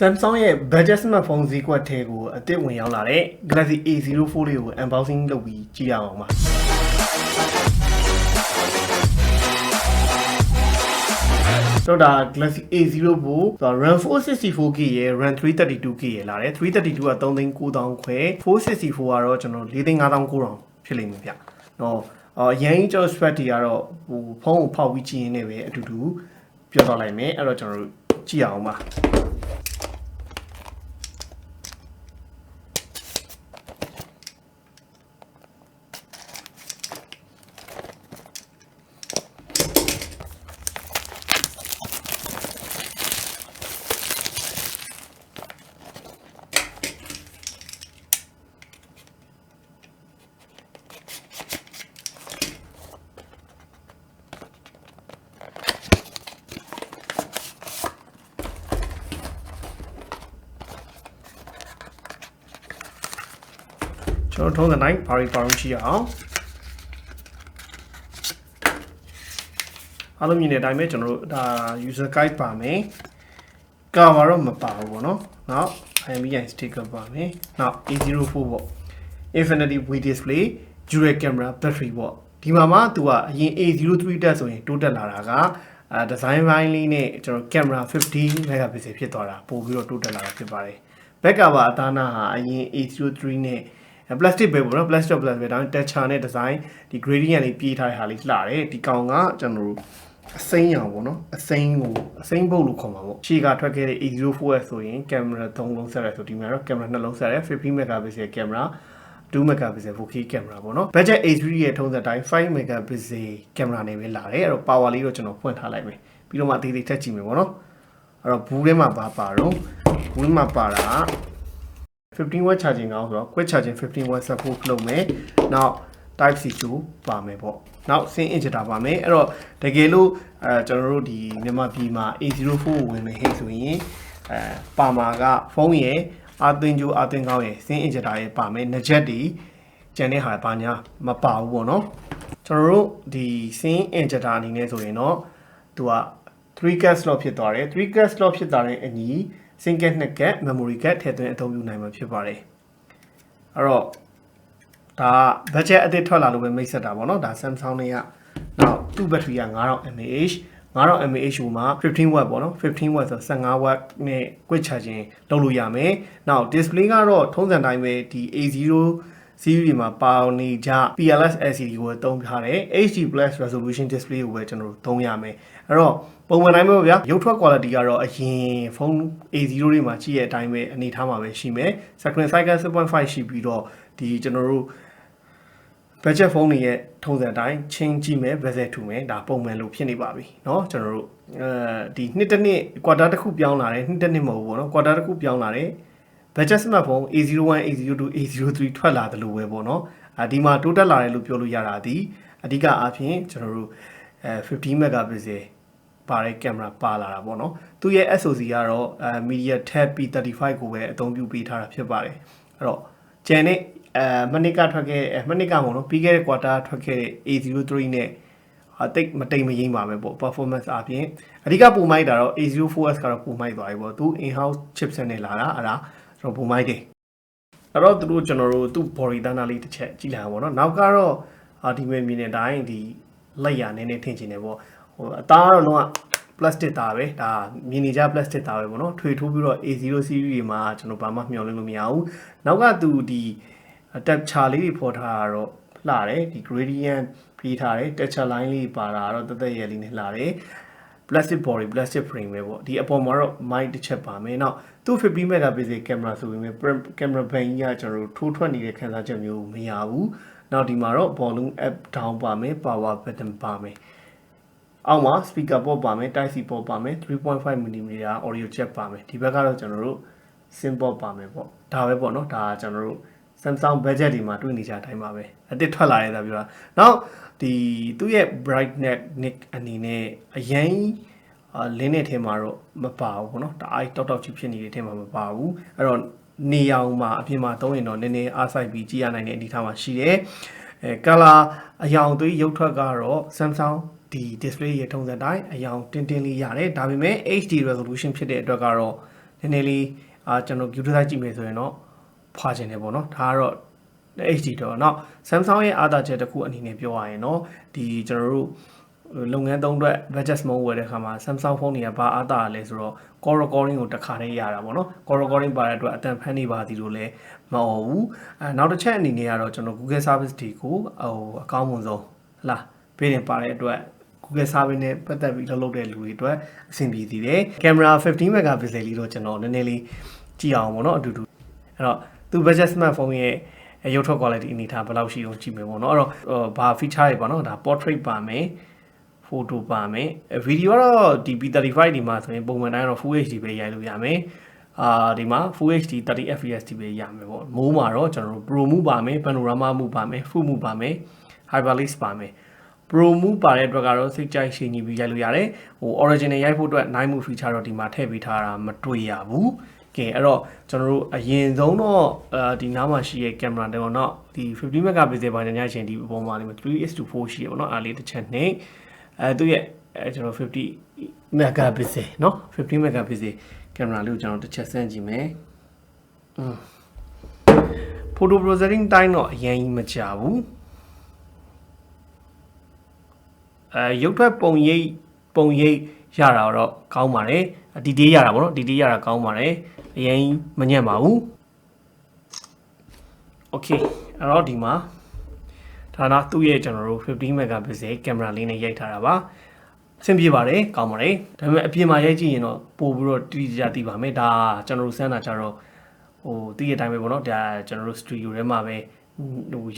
Samsung ရဲ့ budget smartphone ဈေးကွက်ထဲကိုအသစ်ဝင်ရောက်လာတဲ့ Galaxy A04 လေးကို unboxing လုပ်ပြီးကြည့်ရအောင်ပါတော့ဒါ Galaxy A04 ကို RAM 464GB ရယ် RAM 332GB ရယ်လာတယ်332က3,900ခွဲ464ကတော့ကျွန်တော်4,5900ဖြစ်လိမ့်မယ်ဗျ။တော့ရန်ကြီးကျွန်တော် spec တွေကတော့ဟိုဖုန်းကိုဖောက်ပြီးကြည့်ရင်းနဲ့ပဲအတူတူပြောတော့လိုက်မယ်အဲ့တော့ကျွန်တော်တို့ကြည့်အောင်ပါကျွန်တော်ထုံးတဲ့တိုင်းဘာတွေပါအောင်ကြည့်အောင်အားလုံးမြင်တဲ့အတိုင်းပဲကျွန်တော်တို့ဒါ user guide ပါမယ် cover တော့မပါဘူးပေါ့နော်နောက် IMEI sticker ပါမယ်နောက် A04 ပေါ့ Infinity V display dual camera battery ပေါ့ဒီမှာမှသူကအရင် A03 တက်ဆိုရင်တိုးတက်လာတာကdesign ဘိုင်းလေးနဲ့ကျွန်တော် camera 50 megapixel ဖြစ်သွားတာပို့ပြီးတော့တိုးတက်လာတာဖြစ်ပါတယ် back cover အသားနာဟာအရင် A03 နဲ့plastic ပဲပေါ့နော် plastic ပဲဒါပေမဲ့ texture နဲ့ design ဒီ gradient လေးပြေးထားတဲ့ဟာလေးလှတယ်ဒီကောင်ကကျွန်တော်တို့အစိမ်းရောင်ပေါ့နော်အစိမ်းဘုတ်လို့ခေါ်မှာပေါ့ရှေ့ကထွက်ခဲ့တဲ့ A04S ဆိုရင် camera 3 လုံးဆက်ရဆိုဒီမှာတော့ camera 2 လုံးဆက်ရ50 megapixel camera 2 megapixel 4K camera ပေါ့နော် budget A3 ရဲ့ထုံးစံတိုင်း5 megapixel camera နဲ့ပဲလာတယ်အဲ့တော့ power လေးတော့ကျွန်တော်ဖွင့်ထားလိုက်မယ်ပြီးတော့မှအသေးသေးထပ်ကြည့်မယ်ပေါ့နော်အဲ့တော့ဘူးထဲမှာပါတော့ဘူးထဲမှာပါတာ15 watt charging ကောင်းဆိုတော့ quick charging 15 watt support လုပ်မယ်နောက် type C 2ပါမယ်ပေါ့နောက် sync injector ပါမယ်အဲ့တော့တကယ်လို့ကျွန်တော်တို့ဒီမြန်မာပြည်မှာ A04 ကိုဝင်မယ်ဟဲ့ဆိုရင်ပါမာကဖုန်းရဲ့အာသွင်းကြိုးအာသွင်းကောင်းရဲ့ sync injector ရဲ့ပါမယ်နှစ်ချက်ဒီကျန်တဲ့ဟာပါညာမပါဘူးပေါ့နော်ကျွန်တော်တို့ဒီ sync injector အနေနဲ့ဆိုရင်တော့သူက 3 gas slot ဖြစ်သွားတယ်3 gas slot ဖြစ်တာတဲ့အညီsingle 2 gap memory gap ထည့်သွင်းအသုံးပြုနိုင်မှာဖြစ်ပါတယ်အဲ့တော့ဒါ budget အသစ်ထွက်လာလို့ပဲမိတ်ဆက်တာပေါ့နော်ဒါ Samsung နဲ့ကနောက်သူ့ battery က 9000 mAh ဟိုမှာ15 watt ပေါ့နော်15 watt ဆို15 watt နဲ့ quick charging လုပ်လို့ရမယ်နောက် display ကတော့ထုံးစံတိုင်းပဲဒီ A0 series မှာပါနေကြ PLS LCD ကိုသုံးထားတယ် HD+ resolution display ကိုပဲကျွန်တော်တို့သုံးရမယ်အဲ့တော့ပုံမှန်တိုင်းပဲဗျာရုပ်ထွက် quality ကတော့အရင်ဖုန်း A0 တွေမှာကြည့်တဲ့အတိုင်းပဲအနေထားမှာပဲရှိမယ် screen size 6.5 ရှိပြီးတော့ဒီကျွန်တော်တို့ budget ဖုန်းတွေရဲ့ထုံးစံတိုင်းချင်းကြည့်မယ် bezel ထူမယ်ဒါပုံမှန်လို့ဖြစ်နေပါပြီเนาะကျွန်တော်တို့ဒီနှစ်တစ်နှစ် quarter တစ်ခုပြောင်းလာတယ်နှစ်တစ်နှစ်မဟုတ်ဘူးပေါ့နော် quarter တစ်ခုပြောင်းလာတယ် budget smartphone A01 A02 A03 ထွက်လာတယ်လို့ပဲပေါ့နော်ဒီမှာတိုးတက်လာတယ်လို့ပြောလို့ရတာဒီအဓိကအားဖြင့်ကျွန်တော်တို့15 megapixel ပါတဲ့ camera ပါလာတာပေါ့နော်သူရဲ့ SoC ကတော့ MediaTek P35 ကိုပဲအသုံးပြုပေးထားတာဖြစ်ပါတယ်အဲ့တော့ကျန်တဲ့မနစ်ကထွက်ခဲ့မနစ်ကပေါ့နော်ပြီးခဲ့တဲ့ quarter ထွက်ခဲ့တဲ့ A03 နဲ့တိတ်မတိမ်မရင်းပါပဲပေါ့ performance အပြင်အဓိကပုံမိုက်တာတော့ A04S ကတော့ပုံမိုက်သွားပြီပေါ့သူ in-house chipset နဲ့လာတာအဲ့ဒါကျွန်တော်ပုံမိုက်တယ်အဲ့တော့သူတို့ကျွန်တော်တို့သူ့ body တန်းသားလေးတစ်ချက်ကြည့်လိုက်အောင်ပေါ့နော်နောက်ကတော့ဒီမြင်တဲ့အတိုင်းဒီလက်ရနည်းနည်းထင်ချင်တယ်ပေါ့ဟိုအသားတော့လုံးဝ plastic သားပဲဒါမြင်နေကြ plastic သားပဲပေါ့နော်ထွေထိုးပြီးတော့ A0 series တွေမှာကျွန်တော်ဘာမှမျှော်လင့်လို့မရဘူးနောက်ကသူဒီ texture လေးတွေပေါ်ထားတာတော့လှတယ်ဒီ gradient ပြီးထားတယ် texture line လေးပါတာတော့တက်ရဲလေးနဲ့လှတယ် plastic body plastic frame ပဲပေါ့ဒီအပေါ်မှာတော့ mic တစ်ချက်ပါမယ်နောက်သူ့50 megapixel camera ဆိုပေမဲ့ camera band ကြီးကကျွန်တော်တို့ထိုးထွက်နေတဲ့ခန်းစားချက်မျိုးမရဘူးနောက်ဒီမှာတော့ volume up down ပါမယ် power button ပါမယ်အောက်မှာ speaker port ပါမယ် type C port ပါမယ် 3.5mm audio jack ပါမယ်ဒီဘက်ကတော့ကျွန်တော်တို့ sim port ပါမယ်ပေါ့ဒါပဲပေါ့နော်ဒါကျွန်တော်တို့ Samsung budget ဒီမှာတွေ့နေကြအတိုင်းပါပဲအသစ်ထွက်လာတဲ့ပြောတာနောက်ဒီသူ့ရဲ့ brightness nick အနေနဲ့အရင်လင်းတဲ့ထဲမှာတော့မပါဘူးပေါ့နော်ဒါအိုက်တောက်တောက်ကြီးဖြစ်နေတဲ့ထဲမှာမပါဘူးအဲ့တော့နေအောင်မှာအပြင်မှာသုံးရင်တော့နည်းနည်းအားဆိုင်ပြီးကြည့်ရနိုင်တဲ့အနေအထားမှာရှိတယ်color အယောင်သွေးရုပ်ထွက်ကတော့ Samsung ဒီ display ရဲ့ထုံးစံတိုင်းအယောင်တင်းတင်းလေးရတယ်ဒါပေမဲ့ HD resolution ဖြစ်တဲ့အတွက်ကတော့န ည်းနည်းလေးကျွန်တော် computer ကြည့်မယ်ဆိုရင်တော့ဖွာချင်တယ်ပေါ့နော်ဒါကတော့ HD တော့เนาะ Samsung ရဲ့အားသာချက်တစ်ခုအနေနဲ့ပြောရရင်เนาะဒီကျွန်တော်တို့လုပ်ငန်းသုံးအတွက် budget small ဝယ်တဲ့အခါမှာ Samsung ဖုန်းတွေကဘာအားသာလဲဆိုတော့ call recording ကိုတစ်ခါတည်းရတာပေါ့နော် call recording ပါတဲ့အတွက်အတန်ဖန်နေပါသည်လို့လည်းမဟုတ်ဘူးနောက်တစ်ချက်အနေနဲ့ကတော့ကျွန်တော် Google service တွေကိုအကောင်းဆုံးဟလားပေးတင်ပါတဲ့အတွက် Google service နဲ့ပတ်သက်ပြီးလုပ်တဲ့လူတွေအတွက်အဆင်ပြေသေးတယ်ကင်မရာ15 megapixel လေးတော့ကျွန်တော်နည်းနည်းလေးကြည့်အောင်ပေါ့နော်အတူတူအဲ့တော့သူ budget smartphone ရဲ့ရုပ်ထွက် quality အနေထားဘယ်လောက်ရှိအောင်ကြည့်မယ်ပေါ့နော်အဲ့တော့ဘာ feature တွေပေါ့နော်ဒါ portrait ပါမယ် photo ပါမယ် video ကတော့ဒီ P35 ဒီမှာဆိုရင်ပုံမှန်တိုင်းတော့ full HD ပဲရိုက်လို့ရမယ်ဒီမှာ full HD 30 fps ပဲရမယ်ပေါ့မိုးမှာတော့ကျွန်တော်တို့ pro move ပါမယ် panorama move ပါမယ် full move ပါမယ် hyperlapse ပါမယ် pro move ပါတဲ့အတွက်ကတော့စိတ်ကြိုက်ရှင်းညီပြီးရိုက်လို့ရတယ်original ရိုက်ဖို့အတွက် night move feature တော့ဒီမှာထည့်ပေးထားတာမတွေ့ရဘူးကဲအဲ့တော့ကျွန်တော်တို့အရင်ဆုံးတော့ဒီနားမှာရှိရဲ့ကင်မရာတော့เนาะဒီ50 megapixel ပါညချင်းဒီပုံမှာလေး 3:4 ရှိရပါတော့အားလေးတစ်ချက်နဲ့သူရဲ့ကျွန်တော်50 megapixelเนาะ50 megapixel ကင်မရာလေးကိုကျွန်တော်တစ်ချက်ဆန်းကြည့်မယ်photo processing time တော့အရင်ကြီးမကြဘူးရုပ်ထွက်ပုံရိပ်ရတာတော့ကောင်းပါတယ်ဒီတေးရတာပေါ့နော်ဒီတေးရတာကောင်းပါတယ်အရင်မညံ့ပါဘူးโอเคအဲ့တော့ဒီမှာဒါနာသူ့ရဲ့ကျွန်တော်တို့50 megapixel ကင်မရာလေးနဲ့ရိုက်ထားတာပါအဆင်ပြေပါတယ်ကောင်းပါတယ်ဒါပေမဲ့အပြင်မှာရိုက်ကြည့်ရင်တော့ပို့ပြီးတော့တိကျသိပါမယ်ဒါကျွန်တော်တို့စမ်းတာကြတော့သိရတဲ့အတိုင်းပဲပေါ့နော်ဒါကျွန်တော်တို့ studio ထဲမှာပဲ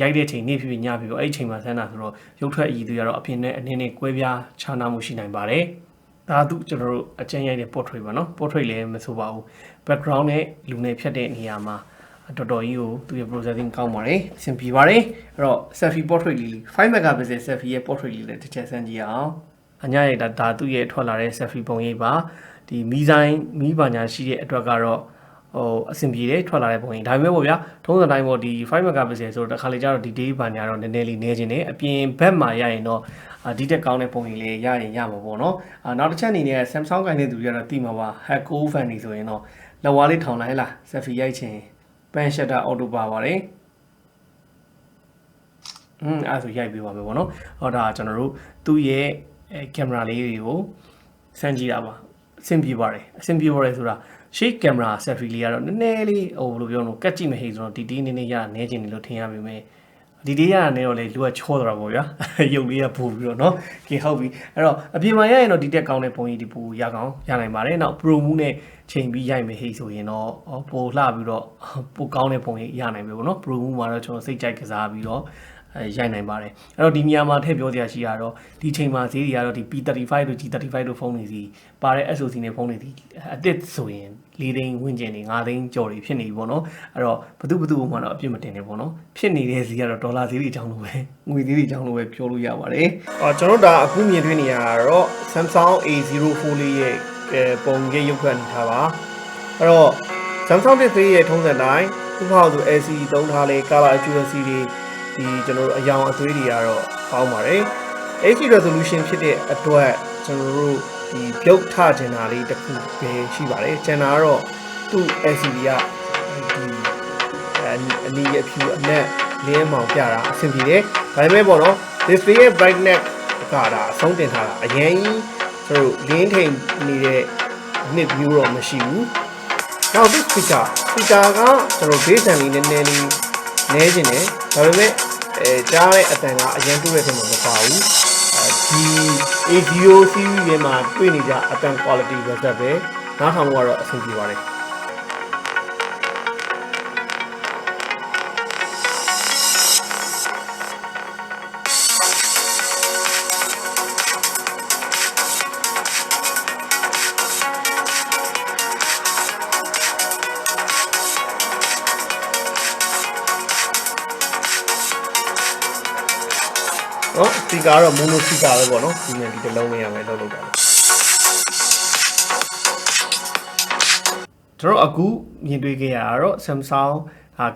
ရိုက်တဲ့ချိန်နေ့ဖြစ်ညဖြစ်အဲ့ချိန်မှာစမ်းတာဆိုတော့ရုပ်ထွက်အည်တွေကတော့အပြင်နဲ့အနေနဲ့ကွဲပြားခြားနားမှုရှိနိုင်ပါတယ်ဒါသူကျွန်တော်တို့အကျဉ်းရိုက်တဲ့ portrait ပါနော် portrait လည်းမဆိုပါဘူး background နဲ့လူနဲ့ဖြတ်တဲ့နေရာမှာတော်တော်ကြီးကိုသူရဲ့ processing ကောင်းပါတယ်အဆင်ပြေပါတယ်အဲ့တော့ selfie portrait လေး5 megapixel selfie ရဲ့ portrait လေးလည်းတစ်ချက်စမ်းကြည့်အောင်အညာရိုက်တာဒါသူရဲ့ထွက်လာတဲ့ selfie ပုံရိပ်ပါဒီမီးပါညာရှိတဲ့အတွက်ကတော့အဆင်ပြေတယ်ထွက်လာတဲ့ပုံရိပ်ဒါပေမဲ့ပေါ့ဗျာထုံးစံတိုင်းပေါ့ဒီ5 megapixel ဆိုတော့တစ်ခါလေကျတော့ဒီ day ပါညာတော့နည်းနည်းလေးနေခြင်းနဲ့အပြင်ဘက်မှာရရင်တော့ဒီတက်ကောင်းတဲ့ပုံရိပ်လေးရရင်ရမှာပေါ့နော်နောက်တစ်ချက်အနေနဲ့ Samsung ကိုင်းတဲ့သူတွေကတော့သိမှာပါ Hack fan နေဆိုရင်တော့လက်ဝါးလေးထောင်လိုက်လား selfie ရိုက်ခြင်း pan shutter auto ပါပါတယ်အဲ့ဆိုရိုက်ပေးပါမယ်ပေါ့နော်ဒါကျွန်တော်တို့သူ့ရဲ့ကင်မရာလေးတွေကိုစမ်းကြည့်တာပါအဆင်ပြေပါတယ်ဆိုတာရှေ့ကင်မရာ selfie လေးကတော့နည်းနည်းလေးဘယ်လိုပြောလို့ကတ်ကြည့်မဟိဆိုတော့ဒီနည်းနည်းရနေခြင်းလို့ထင်ရပေမဲ့ဒီတေးရနေတော့လေလူကချောတော့ပေါ့ဗျာရုပ်လေးကပို့ပြီးတော့เนาะကဲဟုတ်ပြီအဲ့တော့အပြင်မှာရရင်တော့ဒီတက်ကောင်းတဲ့ပုံရိပ်ဒီပို့ရနိုင်ပါတယ်နောက် pro move နဲ့ချိန်ပြီးရိုက်မယ်ဟိဆိုရင်တော့ပို့လှပြီးတော့ပို့ကောင်းတဲ့ပုံရိပ်ရနိုင်ပြီပေါ့နော် pro move မှာတော့ကျွန်တော်စိတ်ကြိုက်ကစားပြီးတော့ရိုက်နိုင်ပါတယ်အဲ့တော့ဒီနေရာမှာထည့်ပြောစရာရှိတာတော့ဒီချိန်မှာဈေးတွေကတော့ဒီ P35 တို့ G35 တို့ဖုန်းတွေစီပါတဲ့ SoC နဲ့ဖုန်းတွေဒီအသစ်ဆိုရင်4သိန်းဝန်းကျင်နေ5သိန်းကျော်တွေဖြစ်နေပြီပေါ့နော်အဲ့တော့ဘသူမှတော့အပြစ်မတင်နေပေါ့နော်ဖြစ်နေတဲ့ဈေးကတော့ဒေါ်လာဈေးတွေအကြောင်းလို့ပဲငွေဈေးတွေအကြောင်းလို့ပဲပြောလို့ရပါတယ်ကျွန်တော်တို့ဒါအခုမြင်တွေ့နေရတာတော့ Samsung A04 လေးရဲ့ပုံရိပ်ရုပ်ခွက်ထားပါအဲ့တော့ Samsung display ရဲ့ထုံးစံတိုင်းသူ့ဟာဆို LCD သုံးထားလေ color accuracy တွေဒီကျွန်တော်တို့အယောင်အသွေးတွေကတော့ပေါင်းပါတယ် HD resolution ဖြစ်တဲ့အတွက်ကျွန်တော်တို့ဒီပြုတ်ထချင်တာလေးတစ်ခုပဲရှိပါတယ်ကျန်တာကတော့သူ့ LCD ကဒီအနီးအဖြူအနက်လင်းမောင်ပြတာအဆင်ပြေတယ်ဒါပေမဲ့ပေါ့နော် display ရဲ့ brightness ကဒါအဆုံးတင်ထားတာအရင်ကြီးကျွန်တော်လင်းထိန်နေတဲ့နှစ်မျိုးတော့မရှိဘူးနောက်ဒီ speaker ကကျွန်တော် bass တန်လေးနည်းနည်းလေးနဲခြင်းတယ်ဒါပေမဲ့ကြားတဲ့အတန်ကအရင်တွေ့ရတဲ့မှာမပါဘူးဒီ A0 series ရဲ့မှာတွေ့နေကြအတန် quality ပဲသက်ပဲနားထောင်လို့ကတော့အဆင်ပြေပါတယ်စပီကာကတော့ mono speaker ပဲပေါ့နော်ဒီနေ့ဒီတစ်လုံးလေးရမယ်လောက်တာကျွန်တော်အခုမြင်တွေ့ခဲ့ရတာတော့ Samsung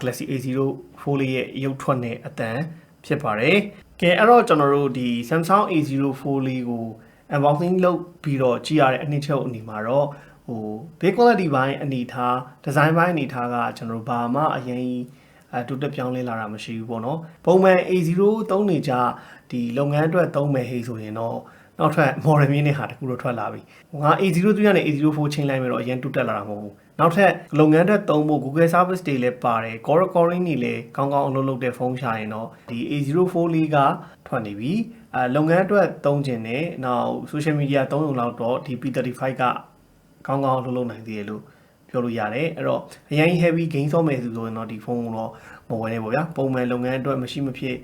Galaxy A04 လေးရဲ့ရုပ်ထွက်နဲ့အတန်ဖြစ်ပါတယ်ကဲအဲ့တော့ကျွန်တော်တို့ဒီ Samsung A04 လေးကို unboxing လုပ်ပြီးတော့ကြည့်ရတဲ့အနှစ်ချုပ်အနေမှာတော့ big quality ဘိုင်းအနေထား design ဘိုင်းအနေထားကကျွန်တော်ဘာမှအရင်တိုးတက်ပြောင်းလဲလာတာမရှိဘူးပေါ့နော်ပုံမှန် A03 နေကြဒီလုပ်ငန်းအတွက်သုံးမယ်ဟေးဆိုရင်တော့နောက်ထပ် model မြင်းနဲ့ဟာတခုတော့ထွက်လာပြီငါ A03 နဲ့ A04 ချိန်လိုက်မယ်တော့အရင်တိုးတက်လာတာမဟုတ်ဘူးနောက်ထပ်လုပ်ငန်းအတွက်သုံးဖို့ Google service တွေလည်းပါတယ် call recording တွေလည်းကောင်းကောင်းအလုပ်လုပ်တဲ့ဖုန်းရှာရင်တော့ဒီ A04 လေးကထွက်နေပြီလုပ်ငန်းအတွက်သုံးခြင်းနဲ့နောက် social media သုံးရုံလောက်တော့ဒီ P35 ကကောင်းကောင်းအလုပ်လုပ်နိုင်သေးတယ်လို့ပြောလို့ရတယ်အဲ့တော့အရင် heavy gain ဆော့မယ်ဆိုရင်တော့ဒီဖုန်းကိုတော့မဝယ်နဲ့ပေါ့ဗျာပုံမှန်လုပ်ငန်းအတွက်မရှိမဖြစ်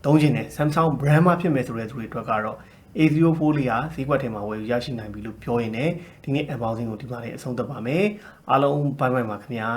သုံးခြင်းနဲ့ Samsung brand မှာဖြစ်မယ်ဆိုတဲ့သူတွေအတွက်ကတော့ A04 လေးဟာဈေးကွက်ထဲမှာဝယ်ရရှိနိုင်ပြီလို့ပြောရင်လည်းဒီနေ့ unboxing ကိုဒီမှာလေးအဆုံးသတ်ပါမယ်အားလုံးဘိုင်ဘိုင်ပါခင်ဗျာ